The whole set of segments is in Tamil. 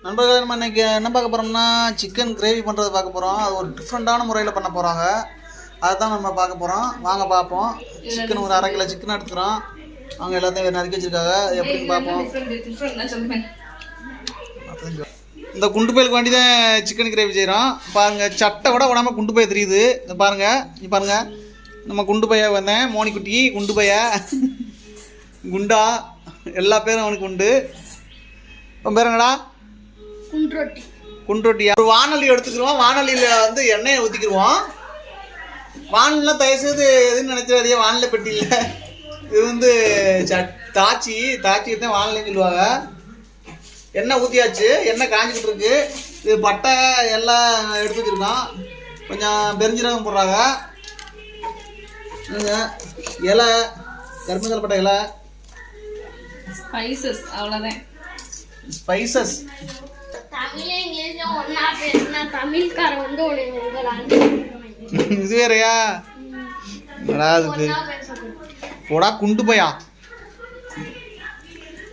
நண்பர்கள் நம்ம இன்றைக்கி என்ன பார்க்க போகிறோம்னா சிக்கன் கிரேவி பண்ணுறது பார்க்க போகிறோம். அது ஒரு டிஃப்ரெண்ட்டான முறையில் பண்ண போகிறாங்க. அதுதான் நம்ம பார்க்க போகிறோம். வாங்க பார்ப்போம். சிக்கன் ஒரு 1/2 கிலோ சிக்கன் எடுத்துக்கிறோம். அவங்க எல்லாத்தையும் நறுக்கி வச்சுருக்காங்க. எப்படின்னு பார்ப்போம். இந்த குண்டு பயிலுக்கு வேண்டி தான் சிக்கன் கிரேவி செய்கிறோம். பாருங்கள், சட்டை கூட விடாமல் குண்டு பைய தெரியுது. இந்த பாருங்கள், நீ பாருங்கள், நம்ம குண்டு பைய வந்தேன். மோனிக்குட்டி குண்டு பைய குண்டா எல்லா பேரும் அவனுக்கு உண்டு. இப்போ பேர் என்னடா? குண்ட்ரொட்டியா? ஒரு வானொலி எடுத்துக்கிடுவோம். வானொலியில் வந்து எண்ணெயை ஊற்றிக்கிடுவோம். வானொலிலாம் தயவுசெய்து எதுன்னு நினைச்சாதே, வானொலி பெட்டி இல்லை, இது வந்து தாச்சி தான் வானொலின்னு சொல்லுவாங்க. எண்ணெய் ஊற்றியாச்சு, எண்ணெய் காஞ்சிக்கிட்டு இருக்கு. இது பட்டை எல்லாம் எடுத்து வச்சுருக்கோம். கொஞ்சம் பெருஞ்சீரகம் போடுறாங்க, இலை கரும்பு பட்டை இலை, ஸ்பைசஸ், அவ்வளோதான். ஸ்பைசஸ் இது வேறையா? போடா குண்டு பையா,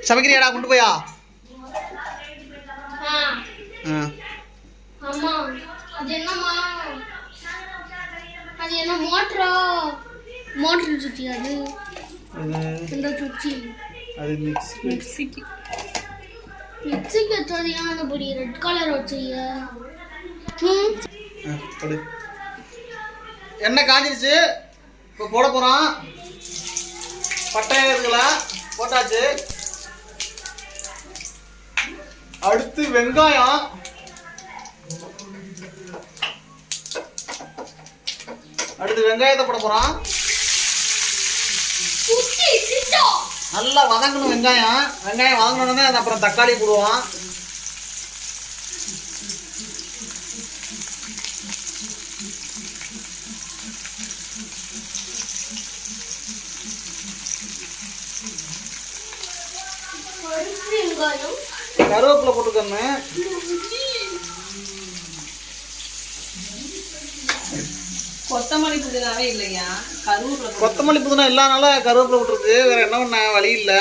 சமைக்கிறியாடா குண்டு பையா? மோட்டர் சுத்தி அது இந்த சுத்தி அது மிக்ஸிக்கு தெரியாத பொடி ரெட் கலர் வச்சிய. எண்ணெய் காஞ்சிருச்சு. இப்போ போட போகிறோம். பட்டை இருக்கலாம் போட்டாச்சு. அடுத்து வெங்காயம், வெங்காயத்தை போட போகிறோம். நல்லா வதங்கணும் வெங்காயம். வெங்காயம் வதங்கணுன்னே அது அப்புறம் தக்காளி போடுவோம். கருவேப்பிலை போட்டுக்கணும். கொத்தமல்லி புதினாவே இல்லையா? கொத்தமல்லி புதினா இல்லாதனால கருவேப்பிலை போட்டுருக்கு. வேற என்ன பண்ண வழி இல்லை.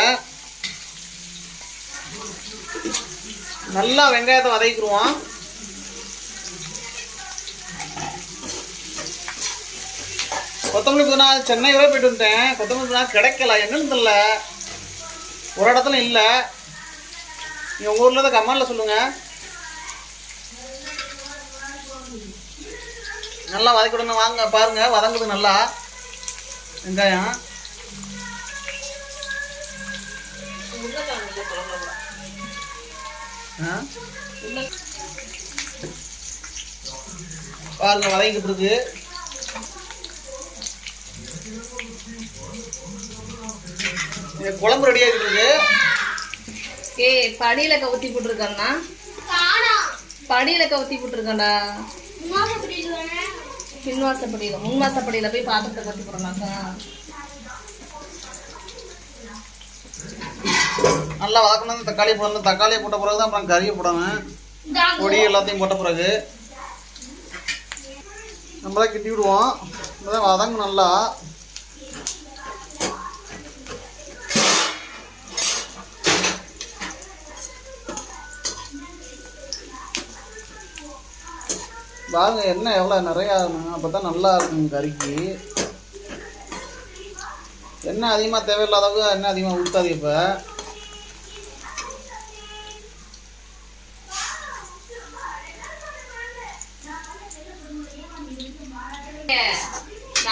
நல்லா வெங்காயத்தை வதக்கிடுவோம். கொத்தமல்லி புதினா சென்னை வரை போயிட்டு வந்துட்டேன். கொத்தமல்லி புதினா கிடைக்கல, என்னன்னு தெரியல, ஒரு இடத்துல இல்லை. நீங்கள் உங்கள் ஊரில் தான் கமெண்டில் சொல்லுங்கள். நல்லா வதக்கிடணும். வாங்க பாருங்க, வதங்குது நல்லா வெங்காயம். பாருங்க வதங்கிட்டு இருக்கு. குழம்பு ரெடி ஆகிட்டு இருக்கு. படியில கவுத்தி போட்டுருக்கான்னா, படியில கவுத்தி போட்டுருக்காண்டா. பின்வாசப்படியில முன்வாசப்படியில போய் பாத்திரத்தை கட்டி போடலாக்கா. நல்லா வதக்கணும். தக்காளி போடணும். தக்காளியை போட்ட பிறகு தான் அப்புறம் கறியை போடணும். பொடி எல்லாத்தையும் போட்ட பிறகு நம்மளா கிட்டி விடுவோம். வதங்கும் நல்லா. பாருங்க எண்ணெய் எவ்வளோ நிறையா ஆகணும், அப்போ தான் நல்லா இருக்கும் கறிக்கு. எண்ணெய் அதிகமாக தேவையில்லாதவங்க எண்ணெய் அதிகமாக ஊற்றாது. இப்போ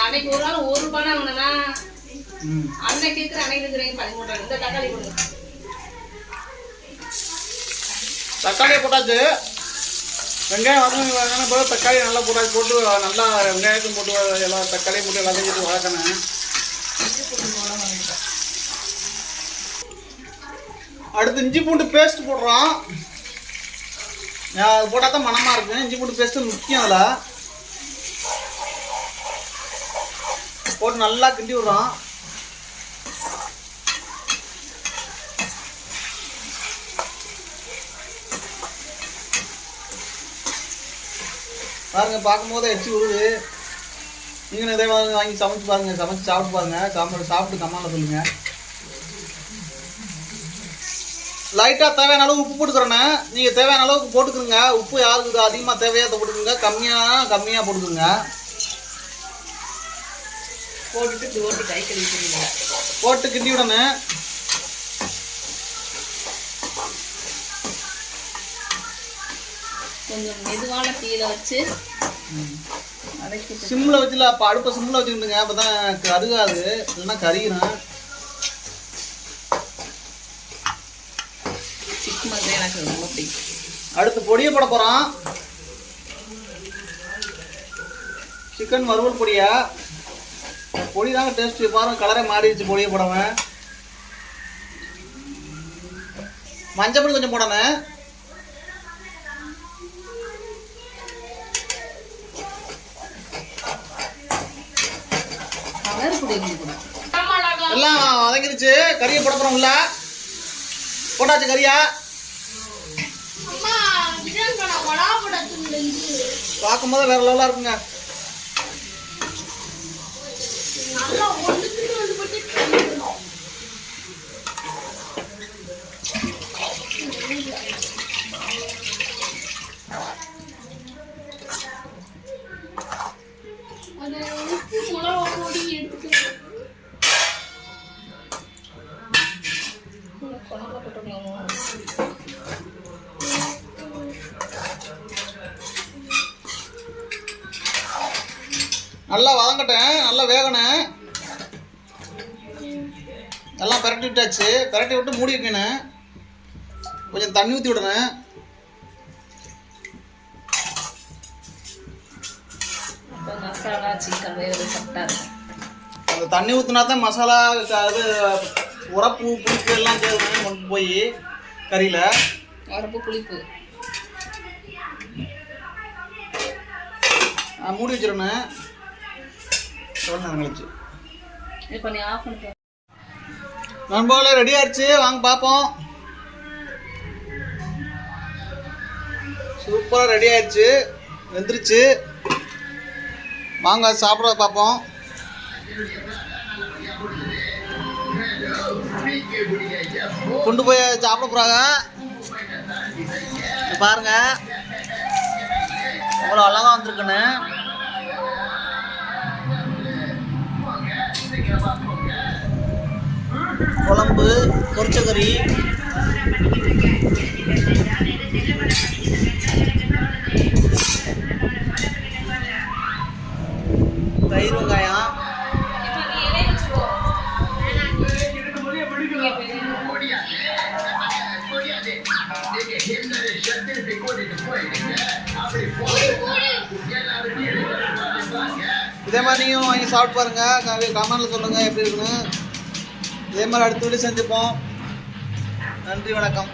அன்னைக்கு ஒரு நாள் 1 ரூபாய் வாங்கினா அன்னைக்கு கேட்குற அன்னைக்கு இருக்கிறேன் 13. இந்த தக்காளி போடுங்க. தக்காளியை போட்டாச்சு. வெங்காயம் வதங்க போது தக்காளி நல்லா போட்டு நல்லா வெங்காயத்தையும் போட்டு எல்லாம் தக்காளியும் போட்டு எல்லாத்தையும் போட்டு வதக்கணும். அடுத்து இஞ்சி பூண்டு பேஸ்ட் போடுறோம். அது போட்டால் தான் மனமாக இருக்கும். இஞ்சி பூண்டு பேஸ்ட்டு முக்கியம். அதில் போட்டு நல்லா கிண்டி விடுறோம். பாருங்க, பார்க்கும்போது எச்சி விடுது. நீங்களும் இதே வாங்கி சமைச்சு பாருங்கள். சமைச்சு சாப்பிட்டு பாருங்கள். சாப்பிட்டு கம்மாவில் சொல்லுங்கள். லைட்டாக தேவையான அளவு உப்பு போட்டுக்கிறேண்ணே. நீங்கள் தேவையான அளவுக்கு போட்டுக்கிறோங்க. உப்பு யாருக்கு அதிகமாக தேவையாக போட்டுக்கோங்க, கம்மியாக போட்டுக்கோங்க. போட்டுட்டு இப்படி ஓட்டி கை கழுவிக்கிறீங்க. போட்டு கிண்டி விடணும். கொஞ்சம் மெதுவான தீயில வச்சு அடைச்சிட்டு சிம்மில் வச்சுல அப்போ அடுப்பை சிம்மில் வச்சுக்கிட்டுங்க. அப்போ தான் கருகாது, இல்லைன்னா கறிகிறேன். சிக்கன் வந்து எனக்கு ரொம்ப பிடிக்கும். அடுத்து பொடியை போட போகிறோம். சிக்கன் வறுவல் பொடியா. பொடி தாங்க டேஸ்ட்டு. பாருங்க கலரே மாறிடுச்சு பொடியை போடவேன். மஞ்சள் பொடி கொஞ்சம் போடணும். கலர் பொடி கொஞ்சம் கூட எல்லாம் வதங்கிருச்சு. கறியை போட போகிறோம். உள்ள போட்டாச்சு கறியா. அம்மா பிரியாணி பண்ண வடா போட பார்க்கும்போது வேற லெவலாக இருக்குங்க. நல்லா ஒண்ணுக்கு வந்து போட்டு அது உப்பு மிளகா பொடி எடுத்து குழம்புல போட்டுக்கலாமா? நல்லா வதங்கட்டேன், நல்லா வேகணும். எல்லாம் பரட்டி விட்டாச்சு. பரட்டி விட்டு மூடி வைக்கணும். கொஞ்சம் தண்ணி ஊற்றி விடணும். அப்போ மசாலா சிக்கன் வேறு கரெக்டாக இருக்கும். அந்த தண்ணி ஊற்றினா தான் மசாலா அது உரப்பு புளிப்பு எல்லாம் சேர்க்கணும் கொண்டு போய் கறியில். உரப்பு புளிப்பு மூடி வச்சிடணும். நேரம் கழிச்சு இப்போ நீ ஆஃப் பண்ணிட்டு நண்பர்களே ரெடி ஆயிடுச்சு. வாங்க பார்ப்போம். சூப்பராக ரெடி ஆயிடுச்சு, வெந்துருச்சு. வாங்க சாப்பிட பார்ப்போம். கொண்டு போய் சாப்பிட போகிறாங்க. பாருங்க அவ்வளோ அழகாக வந்திருக்குன்னு. குழம்பு, பொரிச்ச கறி, தயிர் வெங்காயம், இப்போ நீ இலைய வச்சுக்கோ. இதே மாதிரி நீங்களும் வாங்கி சாப்பிட்டு பாருங்க. கமெண்ட்ல சொல்லுங்க எப்படி இருக்குன்னு. இதே மாதிரி அடுத்த வீடியோ செஞ்சுப்போம். நன்றி, வணக்கம்.